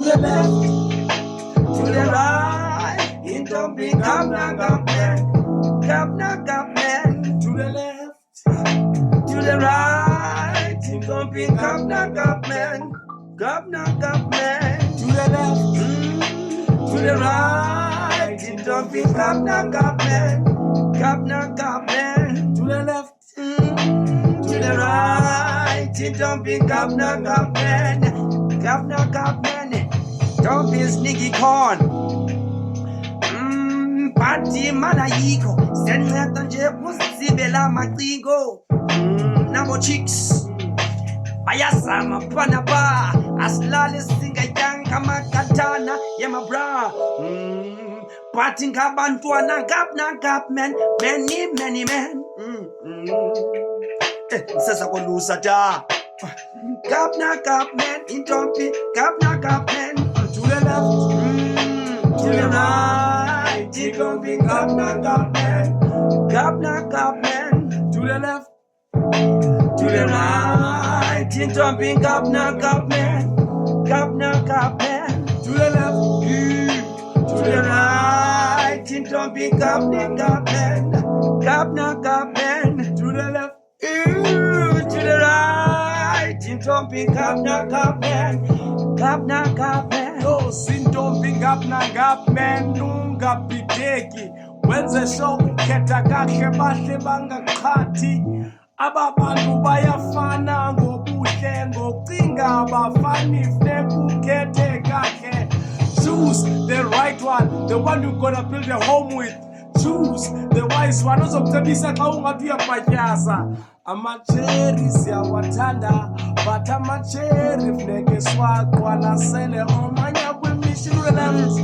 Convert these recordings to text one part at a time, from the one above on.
To the left, to the right, it don't be governor, government. To the left, to the right, it don't be governor, government. To the left, to the right, it don't be governor, government. To the left, to the right, it don't be governor, government. Don't be sneaky corn. Party mana yiko. Senata nje kusibela makigo. Nabo chicks. Bayasama panaba. Aslale singa yang kama katana. Yema bra. Party kabantuana gap man. Many men. Sasa kwa lusata. Gap man, it don't be gap man. To the left, to the right, it don't be gap man. To the left, to the right, it don't be gap man. To the left, to the right, it don't be gap man. To the left, to the right, it don't be gap man. Yo, sintombi ngapna nungapiteki wenze show ukhetha kahle bahle bangaqhathi ababantu bayafana ngobuhle ngocinga abafani flekukhethe kahle. Choose the right one, the one you're gonna build a home with. Choose the wise one ozokucebisa xa ungathi uyabhatyaza. Amacheri siyawathanda but amacheri funeke siwaqwalasele omanya kwimishi. To the left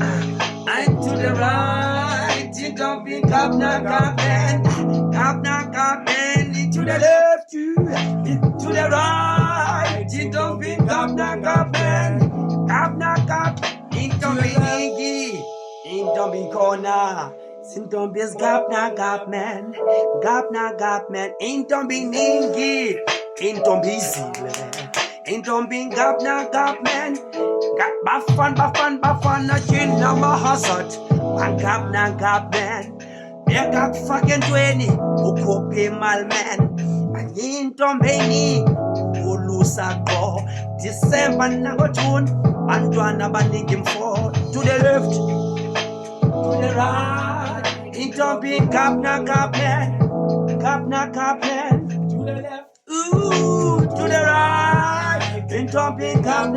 and to the right, it don't be governor. To the left, to the right, it don't be governor. It don't be niggy, it don't be corner. It don't be gap man. It don't be niggy, it don't be zile. It don't be gap man. Bafan, na chin na mahasat. Gap man. Make up fucking 20, ukope malman. It be ni, ulusa go. December na go tune, Antoine banding for. To the left, to the right. It don't be gap man. To the left, to the right. It don't be gap